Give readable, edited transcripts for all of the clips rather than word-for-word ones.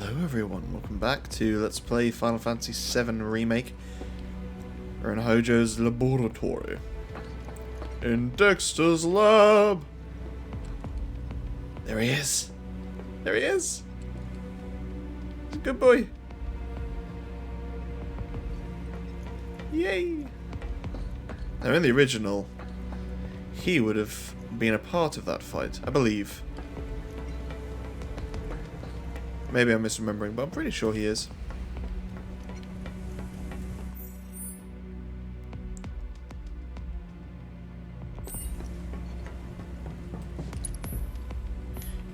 Hello everyone, welcome back to Let's Play Final Fantasy VII Remake. We're in Hojo's laboratory. In Dexter's lab! There he is! There he is! He's a good boy! Yay! Now in the original, he would have been a part of that fight, I believe. Maybe I'm misremembering, but I'm pretty sure he is.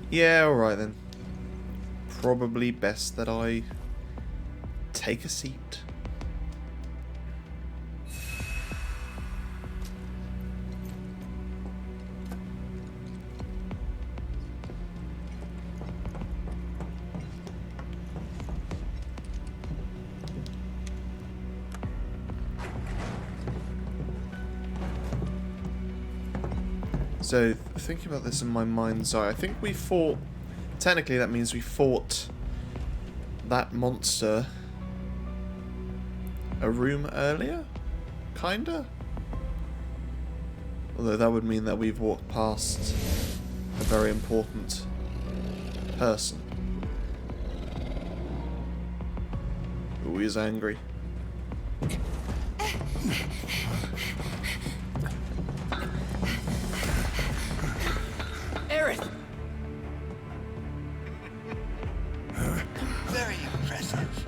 Yeah, alright then. Probably best that I take a seat. So, thinking about this in my mind's eye, I think we fought... Technically that means we fought that monster a room earlier? Kinda? Although that would mean that we've walked past a very important person. Ooh, he's angry. Very impressive.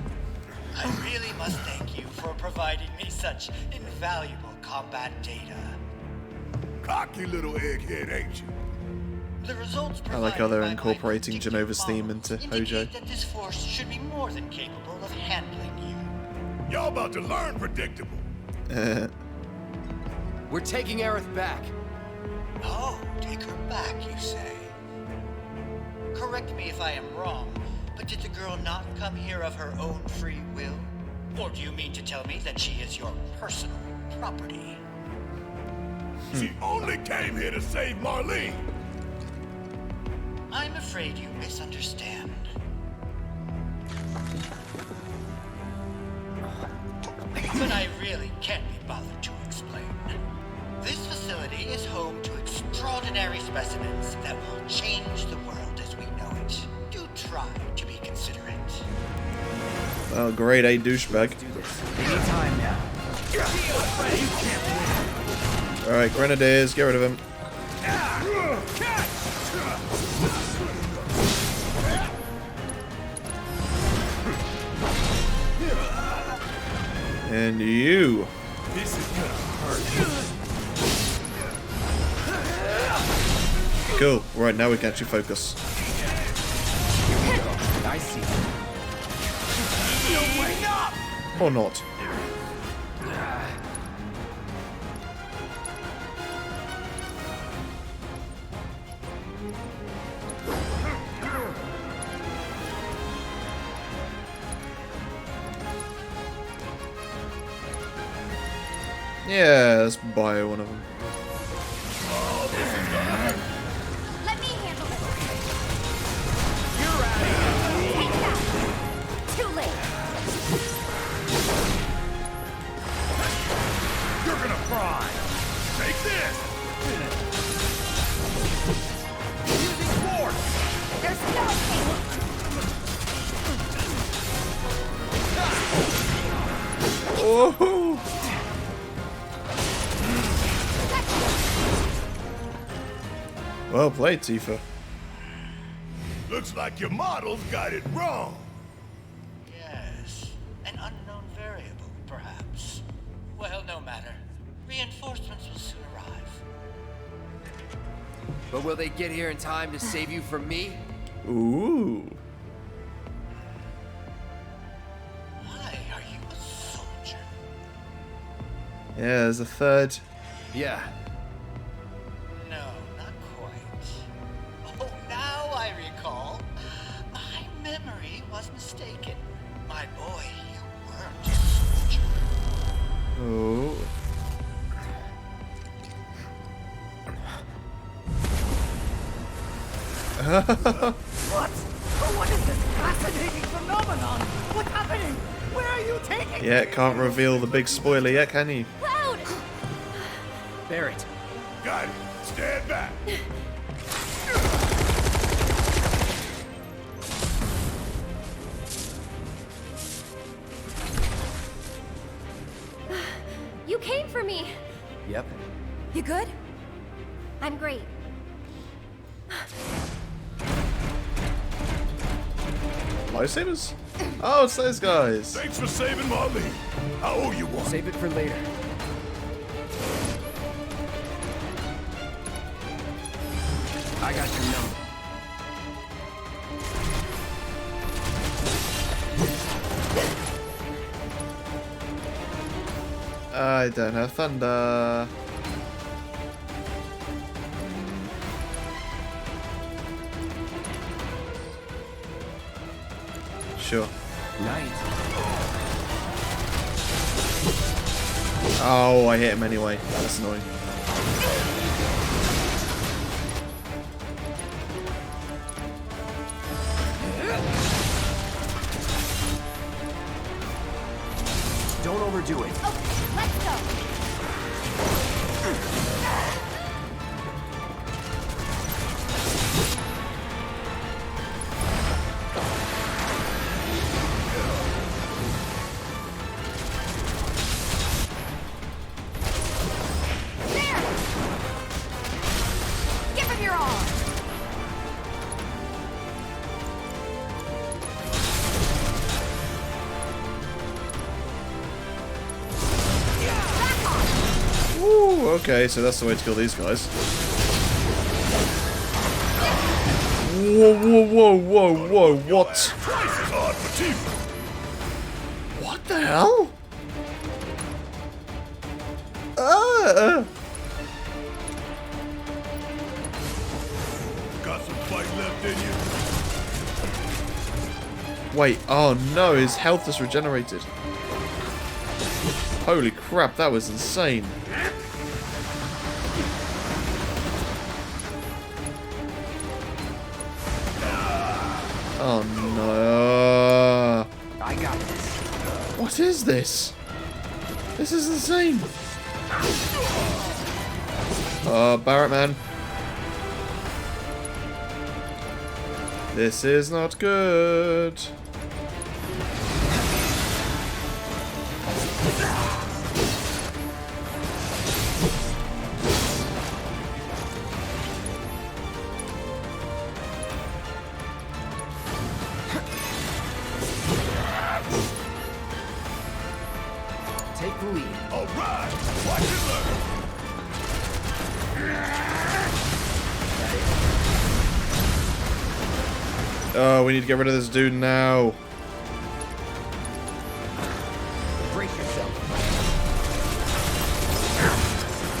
I really must thank you for providing me such invaluable combat data. Cocky little egghead, ain't you? The results I like how they're provided by my incorporating predictive Genova's theme models into indicate Hojo. that this force should be more than capable of handling you. Y'all about to learn predictable. We're taking Aerith back. Oh, take her back, you say? Correct me if I am wrong, but did the girl not come here of her own free will? Or do you mean to tell me that she is your personal property? She only came here to save Marlene. I'm afraid you misunderstand. But I really can't be bothered to explain. This facility is home to extraordinary specimens that will change the world as we know it. Do try to be considerate. Oh, grade A douchebag. Anytime now. Alright, Grenadiers, get rid of him. And you. This is gonna hurt. Cool. Right, now we can actually focus. I see. Or not. Yeah, let's buy one of them. Let me handle it. You're out of here. Take that. Too late. You're gonna cry. Take this. Using force. There's no escape. Oh! Well played, Tifa. Looks like your models got it wrong. Yes, an unknown variable, perhaps. Well, no matter. Reinforcements will soon arrive. But will they get here in time to save you from me? Ooh. Why are you a soldier? Yeah, there's a third. Yeah. No, not quite. Oh, now I recall. My memory was mistaken. My boy, you weren't a soldier. Oh. What? What is this fascinating phenomenon. What's happening? Where are you taking me? Yeah, can't reveal the big spoiler yet, can you? Cloud! Barrett. Got it. Stand back. You came for me. Yep. You good? I'm great. Lifesavers? Oh, it's those guys. Thanks for saving Marlene. I owe you one. Save it for later. I got your number. I don't have thunder. Sure. Nice. Oh, I hit him anyway. That's annoying. Don't overdo it. Okay, let's go. There! Give him your all. Back off! Ooh, okay, so that's the way to kill these guys. Whoa, whoa, whoa, whoa, whoa, what? Twice as hard for Tifa. What the hell? Got some fight left in you. Wait, oh no, his health is regenerated. Holy crap, that was insane. Oh no. I got this. What is this? This is insane. Barrett man. This is not good. Take the lead. All right. Watch it learn. Oh, we need to get rid of this dude now. Brace yourself.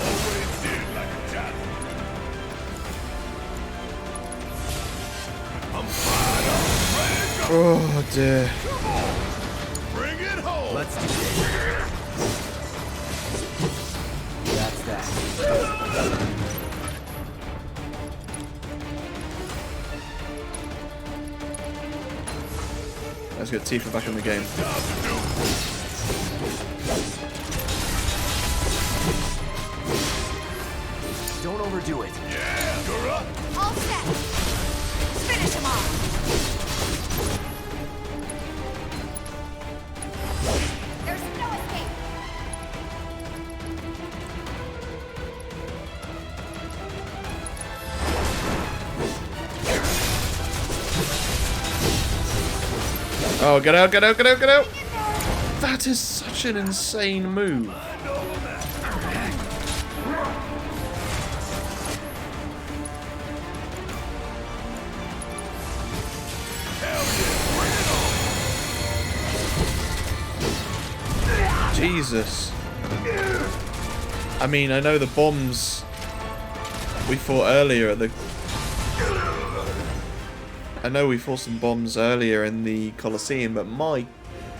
Always did like a child. I'm fired up. Ready to go. Oh dear. Bring it home. Let's do this. That's that. Let's get Tifa back in the game. Don't overdo it. Yeah, you're up. All set. Finish him off. There's no escape. Oh, get out, get out, get out, get out! That is such an insane move. Jesus. I mean, I know the bombs we fought earlier at the... I know we fought some bombs earlier in the Colosseum, but my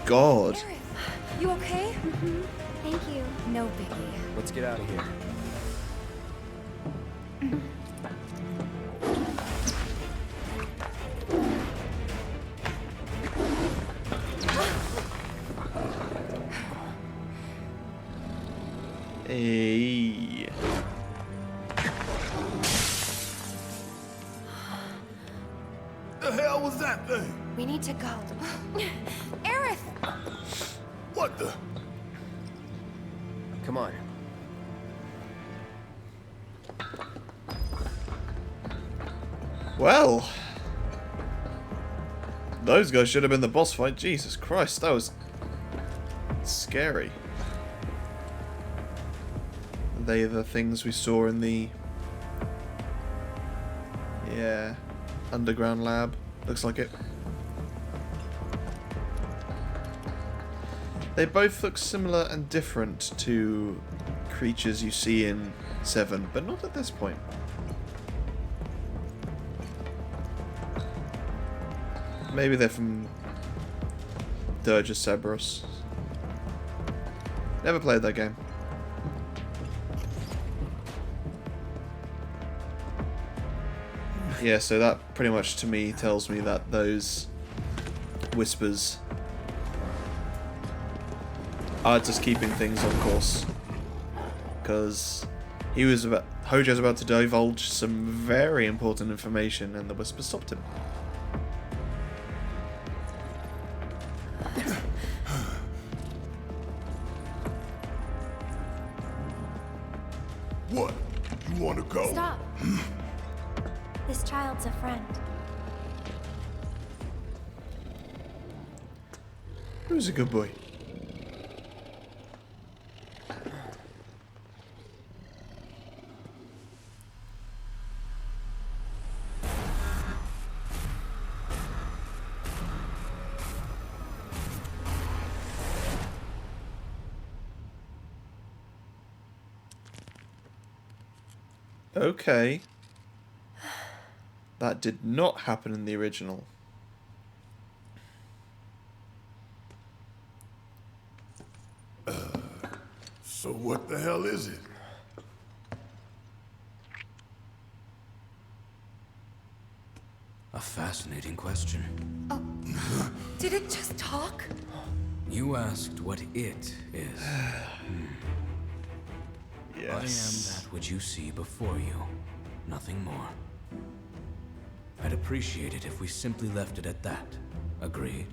god. Aerith, you okay? Mm-hmm. Thank you. No biggie. Let's get out of here. Hey. The hell was that thing? We need to go. Aerith! What the? Come on. Well, those guys should have been the boss fight. Jesus Christ, that was scary. They are the things we saw in the underground lab. Looks like it. They both look similar and different to creatures you see in 7, but not at this point. Maybe they're from Dirge of Cerberus. Never played that game. Yeah, so that pretty much to me tells me that those whispers are just keeping things on course. Because Hojo's about to divulge some very important information and the whisper stopped him. What? You want to go? Stop. This child's a friend. Who's a good boy? Okay. That did not happen in the original. So what the hell is it? A fascinating question. Did it just talk? You asked what it is. Yes. I am that which you see before you. Nothing more. I'd appreciate it if we simply left it at that. Agreed?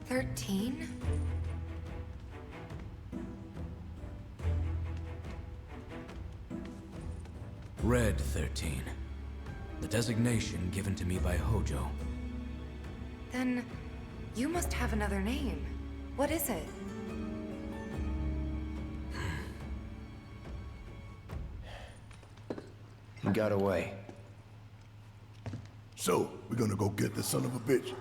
13? Red 13. The designation given to me by Hojo. Then you must have another name. What is it? He got away. So, we're gonna go get this son of a bitch.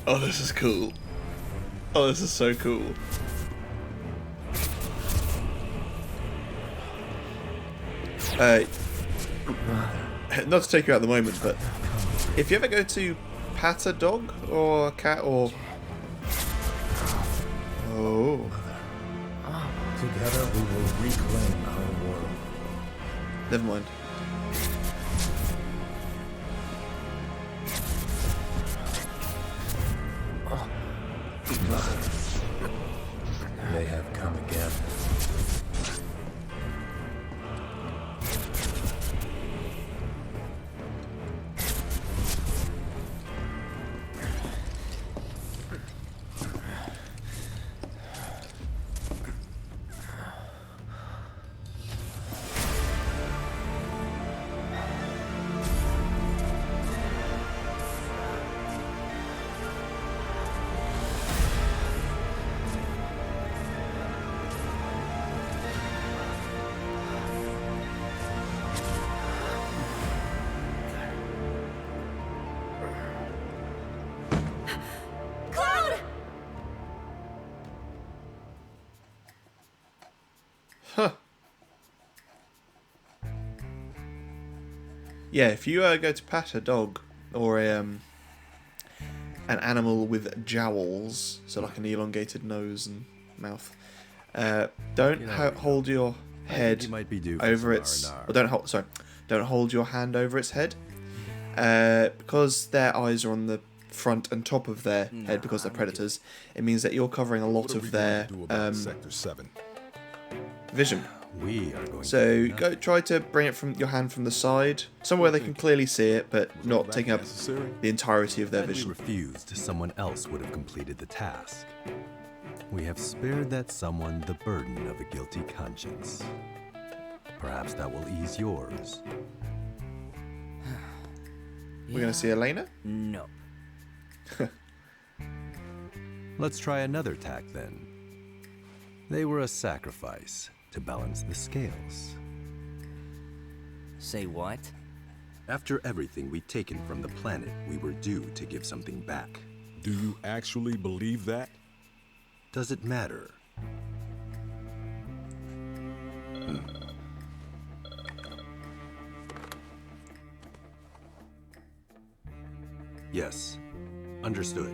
Oh, this is cool. Oh, this is so cool. Not to take you out at the moment, but if you ever go to pat a dog or a cat or... Oh. Together we will reclaim our world. Never mind. They have come again. Yeah, if you go to pat a dog or an animal with jowls, so like an elongated nose and mouth, don't hold your head over its. Or don't hold your hand over its head, because their eyes are on the front and top of their head because they're predators. It means that you're covering a lot of their Sector 7. vision. We are going So try to bring it from your hand from the side, somewhere they can clearly see it, but not taking up the entirety of their Had we vision. refused, someone else would have completed the task. We have spared that someone the burden of a guilty conscience. Perhaps that will ease yours. We're gonna see Elena. No. Let's try another tack then. They were a sacrifice to balance the scales. Say what? After everything we'd taken from the planet, we were due to give something back. Do you actually believe that? Does it matter? Yes. Understood.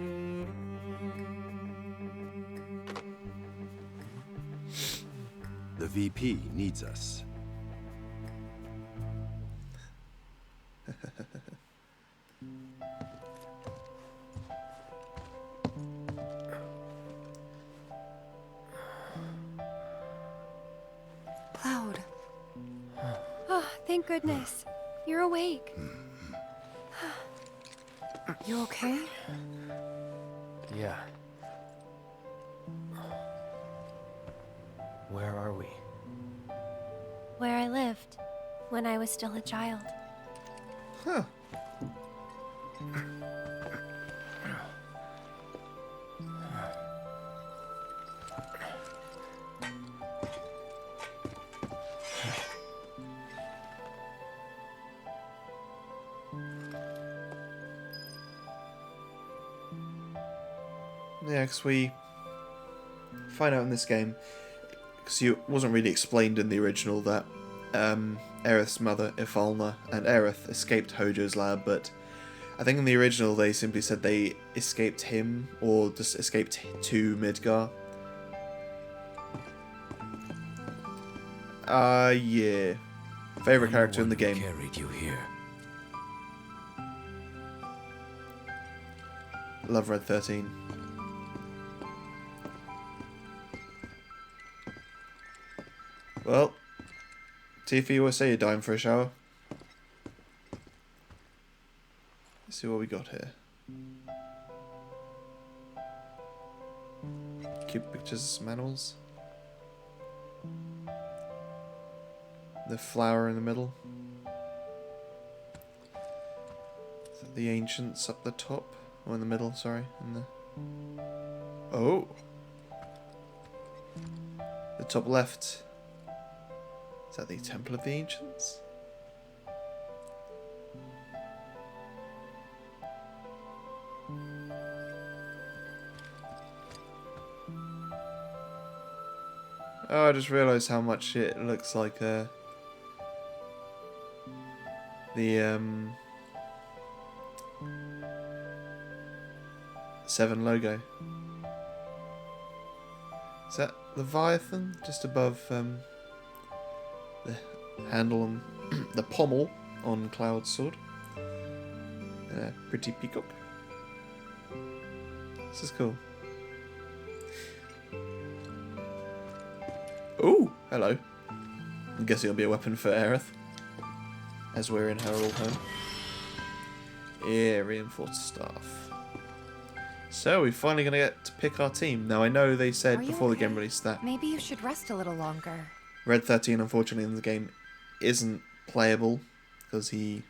The VP needs us. Cloud. Oh, thank goodness. You're awake. You okay? Yeah. Where are we? Where I lived when I was still a child. Huh. Yeah, because we find out in this game, because it wasn't really explained in the original, that Aerith's mother, Ifalna, and Aerith escaped Hojo's lab, but I think in the original they simply said they escaped him, or just escaped to Midgar. Yeah. Favorite character in the game. Carried you here. Love Red 13. Well, Tifa, you always say you're dying for a shower. Let's see what we got here. Cute pictures of some animals. The flower in the middle. Is that the ancients up the top? Or in the middle, sorry. In the... Oh! The top left. Is that the Temple of the Ancients? Oh, I just realised how much it looks like the 7 logo. Is that Leviathan? Just above the handle on the pommel on Cloud's sword. And a pretty peacock. This is cool. Ooh, hello. I'm guessing it'll be a weapon for Aerith, as we're in her old home. Yeah, reinforced staff. So we're finally going to get to pick our team. Now I know they said Are you before the game okay? released that Maybe you should rest a little longer. Red 13 unfortunately in the game isn't playable because he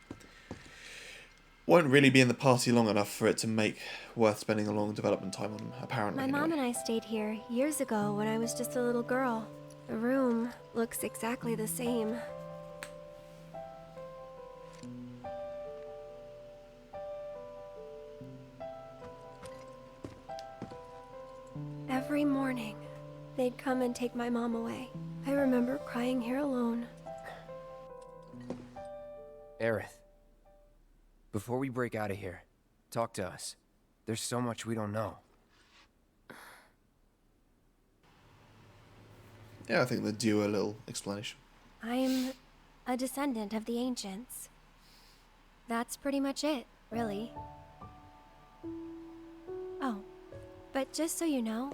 won't really be in the party long enough for it to make worth spending a long development time on, apparently. My mom and I stayed here years ago when I was just a little girl. The room looks exactly the same. Every morning, they they'd come and take my mom away. I remember crying here alone. Aerith, before we break out of here, talk to us. There's so much we don't know. Yeah, I think they do a little explanation. I'm a descendant of the ancients. That's pretty much it, really. Oh, but just so you know,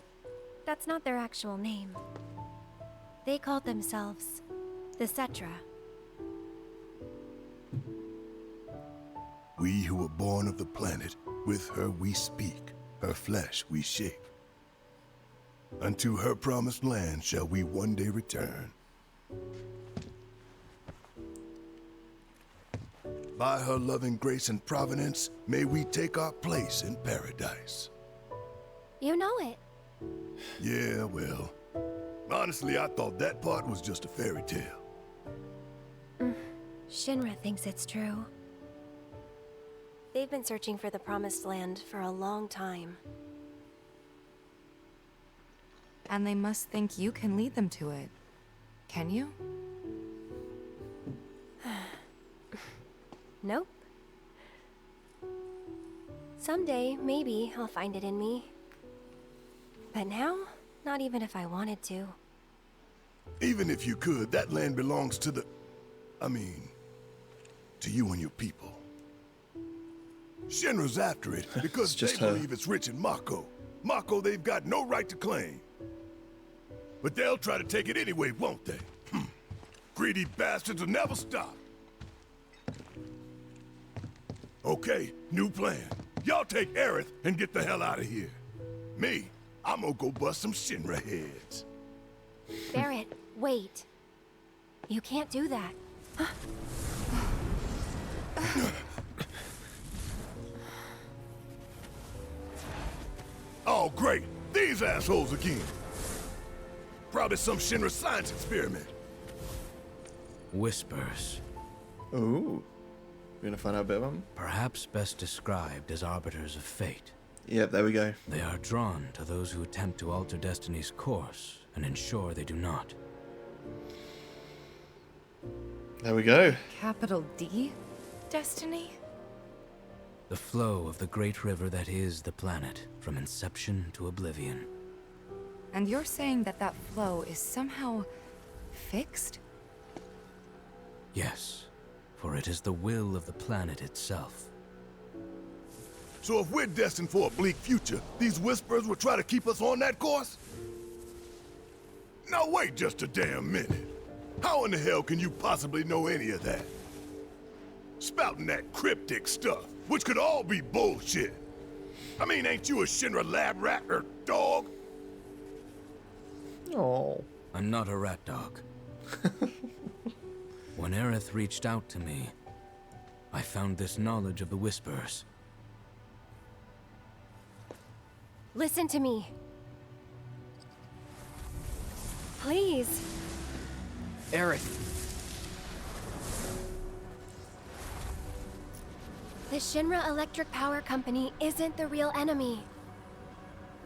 that's not their actual name. They called themselves the Cetra. We who were born of the planet, with her we speak, her flesh we shape. Unto her promised land shall we one day return. By her loving grace and providence, may we take our place in paradise. You know it. Yeah, well, honestly, I thought that part was just a fairy tale. Shinra thinks it's true. They've been searching for the Promised Land for a long time. And they must think you can lead them to it. Can you? Nope. Someday, maybe, I'll find it in me. But now, not even if I wanted to. Even if you could, that land belongs to the... to you and your people. Shinra's after it because they believe it's rich in Mako. Mako they've got no right to claim. But they'll try to take it anyway, won't they? Greedy bastards will never stop. Okay, new plan. Y'all take Aerith and get the hell out of here. Me, I'm gonna go bust some Shinra heads. Barrett, wait. You can't do that. Oh, great. These assholes again. Probably some Shinra science experiment. Whispers. Ooh. We're gonna find out a bit about them? Perhaps best described as arbiters of fate. Yep, there we go. They are drawn to those who attempt to alter destiny's course and ensure they do not. There we go. Capital D? Destiny? The flow of the great river that is the planet, from inception to oblivion. And you're saying that that flow is somehow fixed? Yes, for it is the will of the planet itself. So if we're destined for a bleak future, these Whispers will try to keep us on that course? Now wait just a damn minute. How in the hell can you possibly know any of that? Spouting that cryptic stuff, which could all be bullshit. Ain't you a Shinra lab rat or dog? Oh. I'm not a rat dog. When Aerith reached out to me, I found this knowledge of the Whispers. Listen to me. Please. Aerith! The Shinra Electric Power Company isn't the real enemy.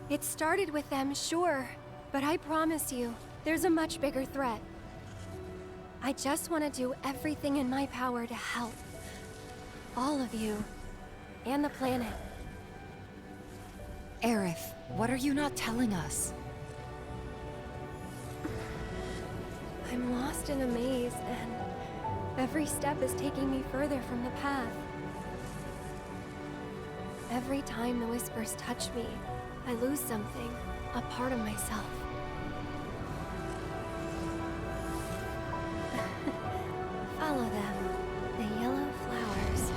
It started with them, sure, but I promise you, there's a much bigger threat. I just want to do everything in my power to help. All of you. And the planet. Aerith, what are you not telling us? I'm lost in a maze, and every step is taking me further from the path. Every time the Whispers touch me, I lose something, a part of myself. Follow them, the yellow flowers.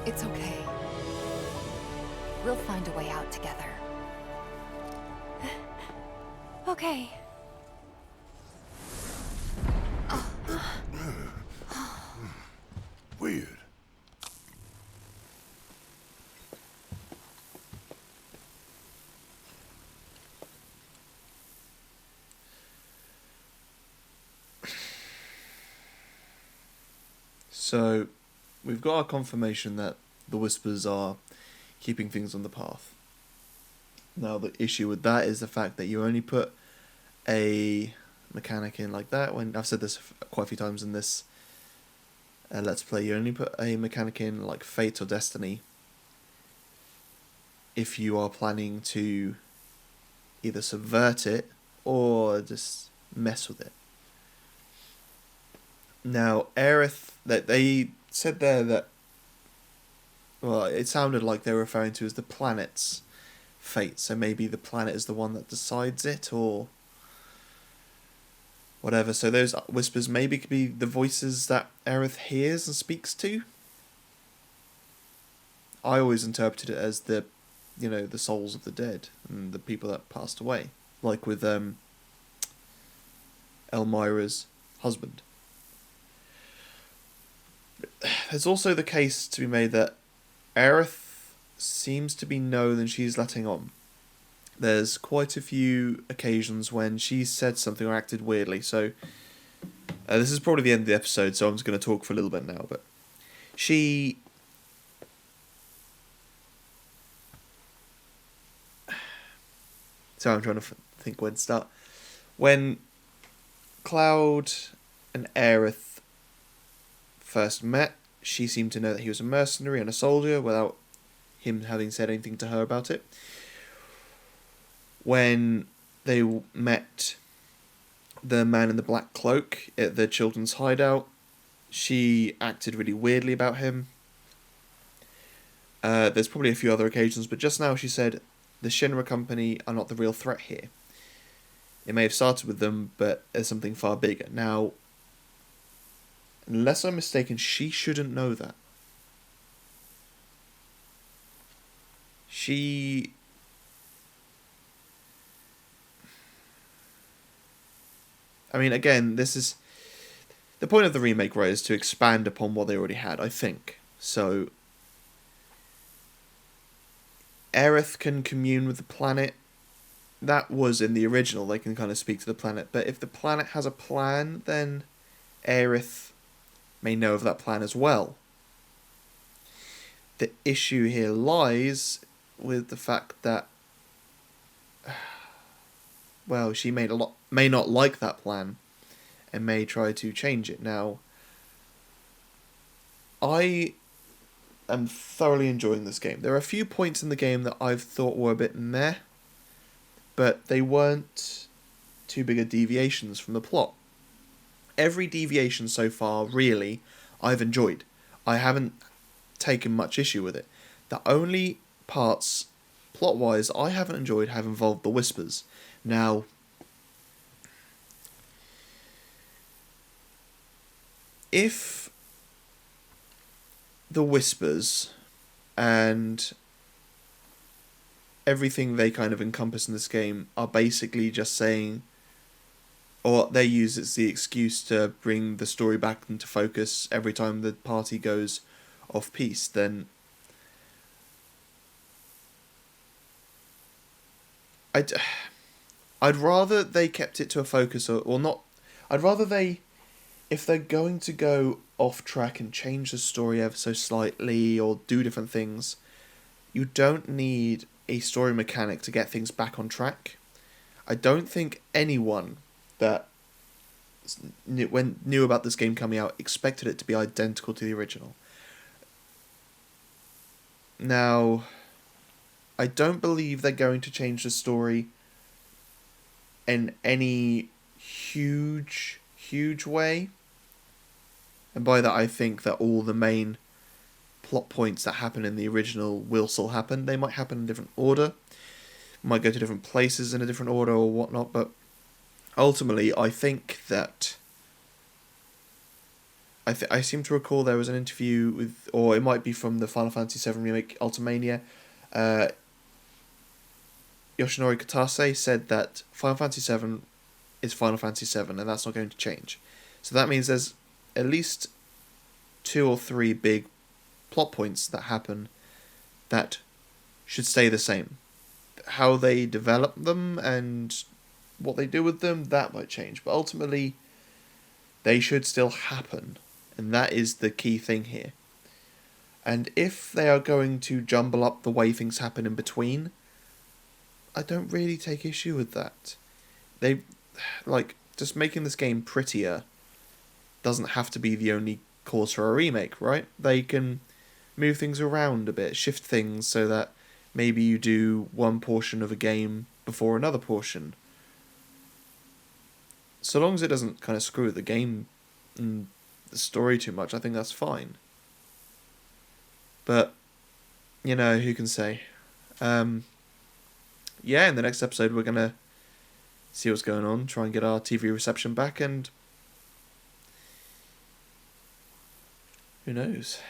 It's okay. We'll find a way out together. Okay. Weird. So, we've got our confirmation that the Whispers are keeping things on the path. Now, the issue with that is the fact that you only put a mechanic in like that. When I've said this quite a few times in this Let's Play, you only put a mechanic in like Fate or Destiny if you are planning to either subvert it or just mess with it. Now, Aerith, that they said there that, well, it sounded like they were referring to as the planet's fate, so maybe the planet is the one that decides it, or whatever. So those whispers maybe could be the voices that Aerith hears and speaks to. I always interpreted it as the, the souls of the dead and the people that passed away, like with Elmira's husband. There's also the case to be made that Aerith seems to be known and she's letting on. There's quite a few occasions when she said something or acted weirdly, so this is probably the end of the episode, so I'm just going to talk for a little bit now, but she... So I'm trying to think when to start. When Cloud and Aerith first met, she seemed to know that he was a mercenary and a soldier without him having said anything to her about it. When they met the man in the black cloak at the children's hideout, she acted really weirdly about him. There's probably a few other occasions, but just now she said the Shinra company are not the real threat here. It may have started with them, but there's something far bigger. Now, unless I'm mistaken, she shouldn't know that. I mean, again, this is... The point of the remake, right, is to expand upon what they already had, I think. So, Aerith can commune with the planet. That was in the original, they can kind of speak to the planet. But if the planet has a plan, then Aerith may know of that plan as well. The issue here lies with the fact that, well, she may not like that plan and may try to change it. Now, I am thoroughly enjoying this game. There are a few points in the game that I've thought were a bit meh, but they weren't too big of deviations from the plot. Every deviation so far, really, I've enjoyed. I haven't taken much issue with it. The only parts, plot-wise, I haven't enjoyed have involved the Whispers. Now, if the Whispers and everything they kind of encompass in this game are basically just saying, or they use as the excuse to bring the story back into focus every time the party goes off piece, then I'd rather they kept it to a focus, or not. I'd rather they, if they're going to go off track and change the story ever so slightly or do different things, you don't need a story mechanic to get things back on track. I don't think anyone that knew about this game coming out expected it to be identical to the original. Now, I don't believe they're going to change the story in any huge way. And by that I think that all the main plot points that happen in the original will still happen. They might happen in a different order, might go to different places in a different order or whatnot, but ultimately I think that I seem to recall there was an interview with, or it might be from the Final Fantasy VII Remake Ultimania, Yoshinori Kitase said that Final Fantasy VII is Final Fantasy VII and that's not going to change. So that means there's at least 2 or 3 big plot points that happen that should stay the same. How they develop them and what they do with them, that might change. But ultimately, they should still happen. And that is the key thing here. And if they are going to jumble up the way things happen in between, I don't really take issue with that. They, like, just making this game prettier doesn't have to be the only cause for a remake, right? They can move things around a bit, shift things so that maybe you do one portion of a game before another portion. So long as it doesn't kind of screw with the game and the story too much, I think that's fine. But, you know, who can say? Yeah, in the next episode we're going to see what's going on, try and get our TV reception back, and who knows?